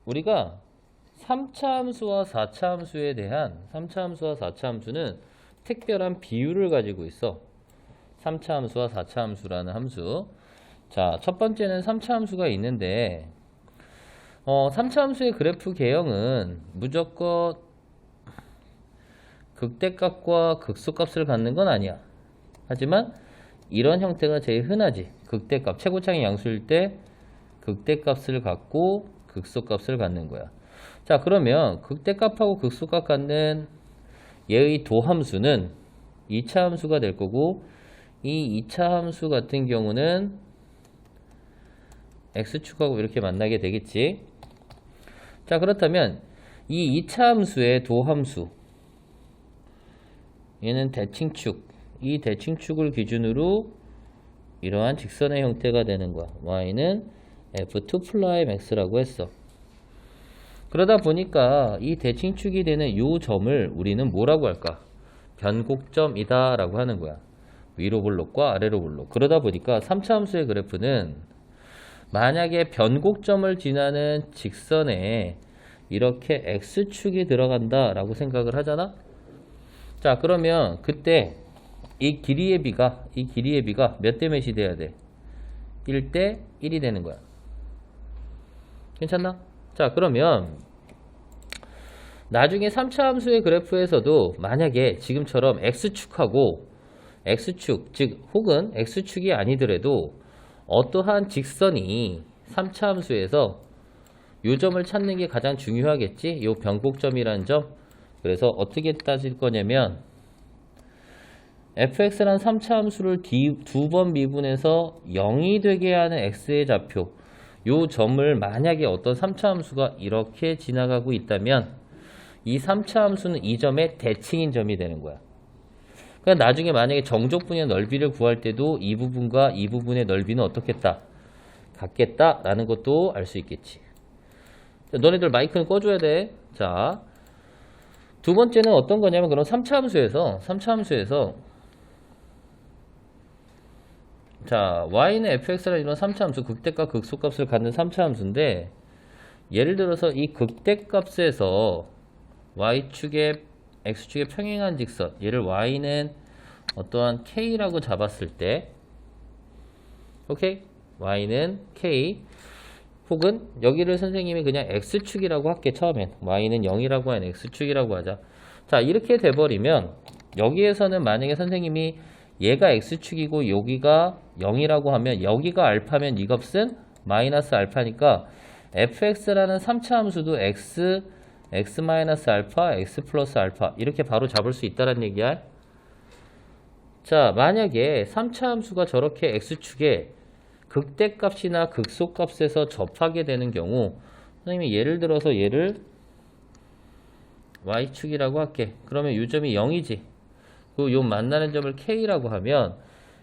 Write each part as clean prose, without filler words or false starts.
우리가 3차 함수와 4차 함수에 대한 3차 함수와 4차 함수는 특별한 비율을 가지고 있어. 3차 함수와 4차 함수라는 함수. 자, 첫 번째는 3차 함수가 있는데 3차 함수의 그래프 개형은 무조건 극대값과 극소값을 갖는 건 아니야. 하지만 이런 형태가 제일 흔하지. 극대값, 최고차의 양수일 때 극대값을 갖고 극소값을 갖는 거야. 자, 그러면 극대값하고 극소값 갖는 얘의 도함수는 2차 함수가 될 거고, 이 2차 함수 같은 경우는 x축하고 이렇게 만나게 되겠지. 자, 그렇다면 이 2차 함수의 도함수, 얘는 대칭축, 이 대칭축을 기준으로 이러한 직선의 형태가 되는 거야. y는 f2'x라고 했어. 그러다 보니까 이 대칭축이 되는 이 점을 우리는 뭐라고 할까? 변곡점이다 라고 하는 거야. 위로 볼록과 아래로 볼록. 그러다 보니까 3차 함수의 그래프는 만약에 변곡점을 지나는 직선에 이렇게 x축이 들어간다 라고 생각을 하잖아. 자, 그러면 그때 이 길이의 비가 몇 대 몇이 돼야 돼? 1대 1이 되는 거야. 괜찮나? 자, 그러면 나중에 3차 함수의 그래프에서도 만약에 지금처럼 x축하고 x축, 즉 혹은 x축이 아니더라도 어떠한 직선이 3차 함수에서 요 점을 찾는 게 가장 중요하겠지? 요 변곡점이라는 점. 그래서 어떻게 따질 거냐면 fx라는 3차 함수를 두 번 미분해서 0이 되게 하는 x의 좌표, 요 점을 만약에 어떤 3차 함수가 이렇게 지나가고 있다면 이 3차 함수는 이 점의 대칭인 점이 되는 거야. 그러니까 나중에 만약에 정적분의 넓이를 구할 때도 이 부분과 이 부분의 넓이는 어떻겠다? 같겠다 라는 것도 알 수 있겠지. 자, 너네들 마이크는 꺼줘야 돼. 자, 두 번째는 어떤 거냐면 그럼 3차 함수에서 자, y는 fx라는 이런 3차 함수, 극대값, 극소값을 갖는 3차 함수인데 예를 들어서 이 극대값에서 y축에 x축에 평행한 직선, 얘를 y는 어떠한 k라고 잡았을 때, 오케이? y는 k, 혹은 여기를 선생님이 그냥 x축이라고 할게. 처음엔 y는 0이라고 하는 x축이라고 하자. 자, 이렇게 돼버리면 여기에서는 만약에 선생님이 얘가 x축이고 여기가 0이라고 하면 여기가 알파면 이 값은 마이너스 알파니까 fx라는 3차 함수도 x 마이너스 알파, x 플러스 알파 이렇게 바로 잡을 수 있다는 얘기야. 자, 만약에 3차 함수가 저렇게 x축에 극대값이나 극소값에서 접하게 되는 경우 선생님이 예를 들어서 얘를 y축이라고 할게. 그러면 이 점이 0이지. 그리고 요 만나는 점을 k라고 하면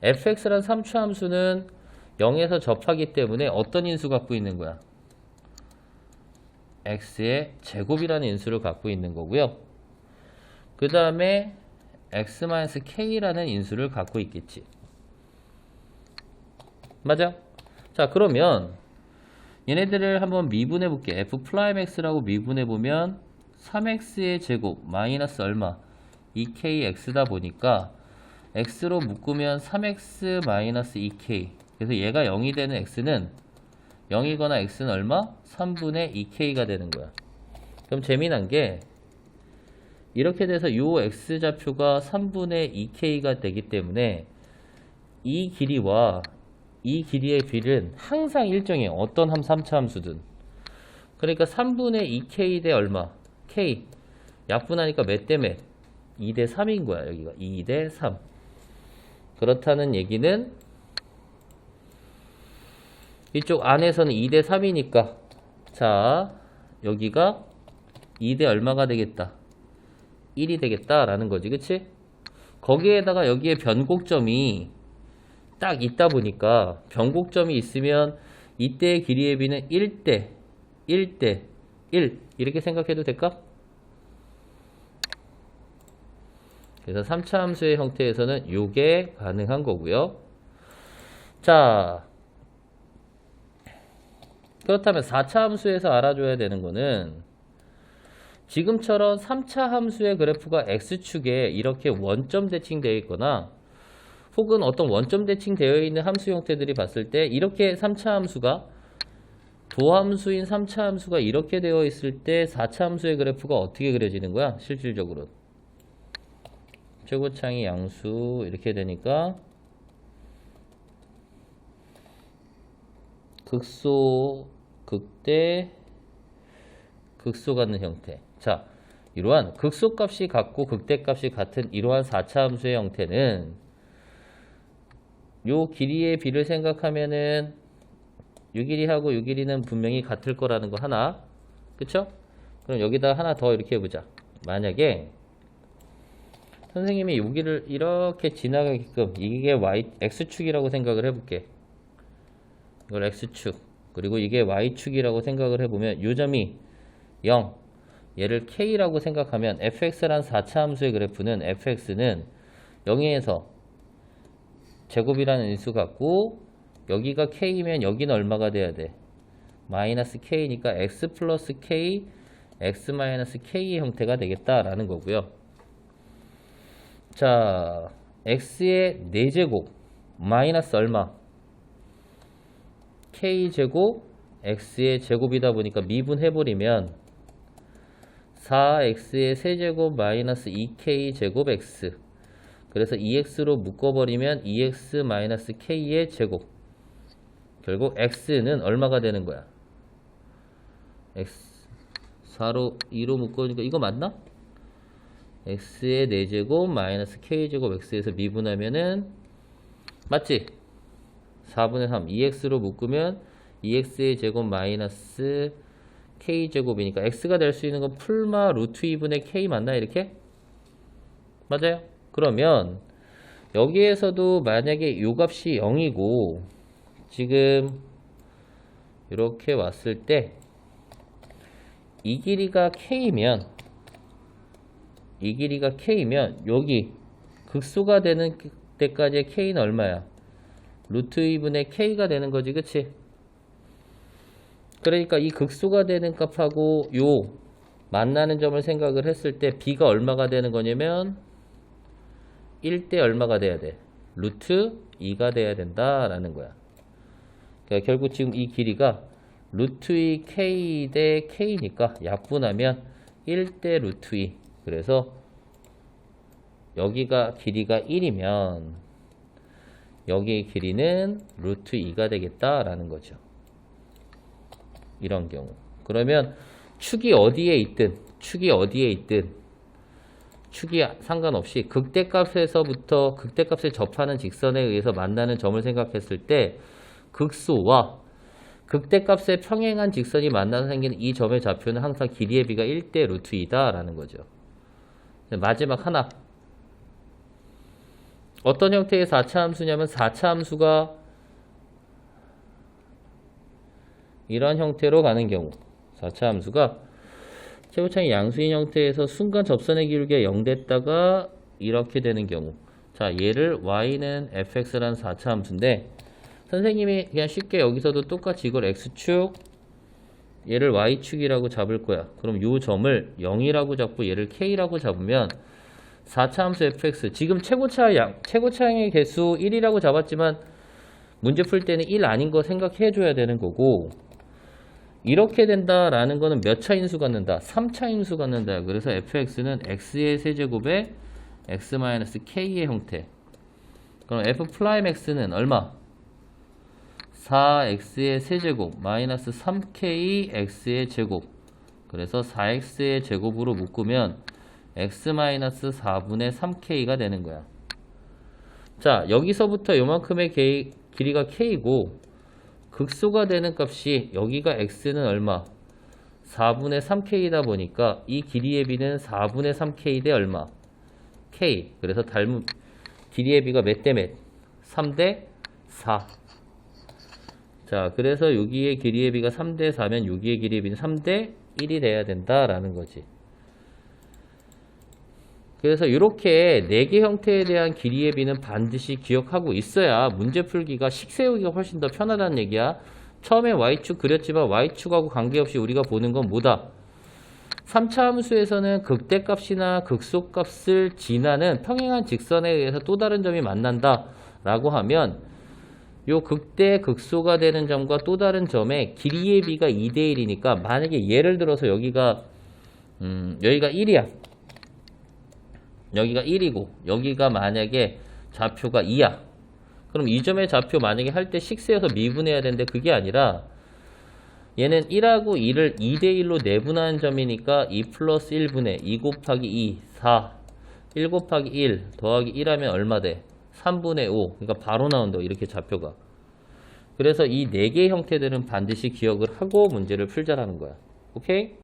fx라는 3차 함수는 0에서 접하기 때문에 어떤 인수 갖고 있는 거야? x의 제곱이라는 인수를 갖고 있는 거고요. 그 다음에 x-k라는 인수를 갖고 있겠지. 맞아? 자, 그러면 얘네들을 한번 미분해 볼게. f'x라고 미분해 보면 3x의 제곱 마이너스 얼마? 2kx다 보니까 x로 묶으면 3x 마이너스 2k. 그래서 얘가 0이 되는 x는 0이거나 x는 얼마? 3분의 2k가 되는 거야. 그럼 재미난 게 이렇게 돼서 요 x좌표가 3분의 2k가 되기 때문에 이 길이와 이 길이의 비는 항상 일정해요. 어떤 3차 함수든. 그러니까 3분의 2k 대 얼마? k. 약분하니까 몇 대 몇? 2대 3인 거야. 여기가 2대 3. 그렇다는 얘기는 이쪽 안에서는 2대 3이니까 자, 여기가 2대 얼마가 되겠다? 1이 되겠다라는 거지. 그치? 거기에다가 여기에 변곡점이 딱 있다 보니까 변곡점이 있으면 이때의 길이의 비는 1대 1대 1 이렇게 생각해도 될까? 그래서 3차 함수의 형태에서는 이게 가능한 거고요. 자, 그렇다면 4차 함수에서 알아줘야 되는 거는 지금처럼 3차 함수의 그래프가 x축에 이렇게 원점 대칭되어 있거나 혹은 어떤 원점 대칭되어 있는 함수 형태들이 봤을 때 이렇게 3차 함수가 도함수인 3차 함수가 이렇게 되어 있을 때 4차 함수의 그래프가 어떻게 그려지는 거야? 실질적으로 최고창이 양수 이렇게 되니까 극소, 극대, 극소 갖는 형태. 자, 이러한 극소값이 같고 극대값이 같은 이러한 4차 함수의 형태는 요 길이의 비를 생각하면은 요 길이하고 요 길이는 분명히 같을 거라는 거 하나. 그쵸? 그럼 여기다 하나 더 이렇게 해보자. 만약에 선생님이 여기를 이렇게 지나가게끔 이게 x축이라고 생각을 해볼게. 이걸 x축 그리고 이게 y축이라고 생각을 해보면 요 점이 0 얘를 k라고 생각하면 fx란 4차 함수의 그래프는 fx는 0에서 제곱이라는 인수 같고 여기가 k면 여기는 얼마가 돼야 돼? 마이너스 k니까 x 플러스 k x 마이너스 k의 형태가 되겠다라는 거고요. 자, x의 4제곱 마이너스 얼마? k제곱 x의 제곱이다 보니까 미분해버리면 4x의 세제곱 마이너스 2k제곱 x 그래서 2x로 묶어버리면 2x 마이너스 k의 제곱 결국 x는 얼마가 되는 거야? x 4로 2로 묶으니까 이거 맞나? x의 4제곱 마이너스 k제곱 x에서 미분하면은 맞지? 4분의 3 2x로 묶으면 2x의 제곱 마이너스 k제곱이니까 x가 될 수 있는 건 풀마 루트 2분의 k 맞나 이렇게? 맞아요? 그러면 여기에서도 만약에 요 값이 0이고 지금 이렇게 왔을 때 이 길이가 k면 여기 극소가 되는 때까지의 k는 얼마야? 루트 2분의 k가 되는 거지, 그치? 그러니까 이 극소가 되는 값하고 요 만나는 점을 생각을 했을 때 b가 얼마가 되는 거냐면 1대 얼마가 돼야 돼? 루트 2가 돼야 된다라는 거야. 그러니까 결국 지금 이 길이가 루트 2 k 대 k니까 약분하면 1대 루트 2. 그래서 여기가 길이가 1이면 여기의 길이는 루트 2가 되겠다라는 거죠. 이런 경우. 그러면 축이 어디에 있든 축이 상관없이 극대값에서부터 극대값을 접하는 직선에 의해서 만나는 점을 생각했을 때 극소와 극대값에 평행한 직선이 만나서 생기는 이 점의 좌표는 항상 길이의 비가 1대 루트 2다 라는 거죠. 마지막 하나. 어떤 형태의 4차 함수냐면 4차 함수가 이런 형태로 가는 경우 4차 함수가 최고창이 양수인 형태에서 순간 접선의 기울기가 0 됐다가 이렇게 되는 경우 자 얘를 y는 fx라는 4차 함수인데 선생님이 그냥 쉽게 여기서도 똑같이 이걸 x축 얘를 y축이라고 잡을 거야. 그럼 요 점을 0이라고 잡고 얘를 k라고 잡으면 4차 함수 fx 지금 최고차의 개수 1이라고 잡았지만 문제 풀 때는 1 아닌 거 생각해 줘야 되는 거고 이렇게 된다라는 거는 몇 차 인수 갖는다? 3차 인수 갖는다. 그래서 fx는 x의 세제곱에 x-k의 형태. 그럼 f'(x는) 얼마? 4x의 세제곱 마이너스 3k x의 제곱. 그래서 4x의 제곱으로 묶으면 x-4분의 3k가 되는 거야. 자, 여기서부터 요만큼의 길이가 k고 극소가 되는 값이 여기가 x는 얼마? 4분의 3k이다 보니까 이 길이의 비는 4분의 3k 대 얼마? k. 그래서 길이의 비가 몇 대 몇? 3대 4. 자, 그래서 여기의 길이의 비가 3대 4면 여기의 길이의 비는 3대 1이 돼야 된다라는 거지. 그래서 이렇게 4개 형태에 대한 길이의 비는 반드시 기억하고 있어야 문제 풀기가 식 세우기가 훨씬 더 편하다는 얘기야. 처음에 y축 그렸지만 y축하고 관계없이 우리가 보는 건 뭐다? 3차 함수에서는 극대값이나 극소값을 지나는 평행한 직선에 의해서 또 다른 점이 만난다 라고 하면 요 극대 극소가 되는 점과 또 다른 점의 길이의 비가 2대1이니까 만약에 예를 들어서 여기가 1이야. 여기가 1이고 여기가 만약에 좌표가 2야. 그럼 이 점의 좌표 만약에 할 때 식세여서 미분해야 되는데 그게 아니라 얘는 1하고 2를 2대1로 내분하는 점이니까 2 플러스 1분의 2 곱하기 2, 4 1 곱하기 1 더하기 1하면 얼마 돼? 3분의 5. 그러니까 바로 나온다. 이렇게 좌표가. 그래서 이 4개의 형태들은 반드시 기억을 하고 문제를 풀자라는 거야. 오케이?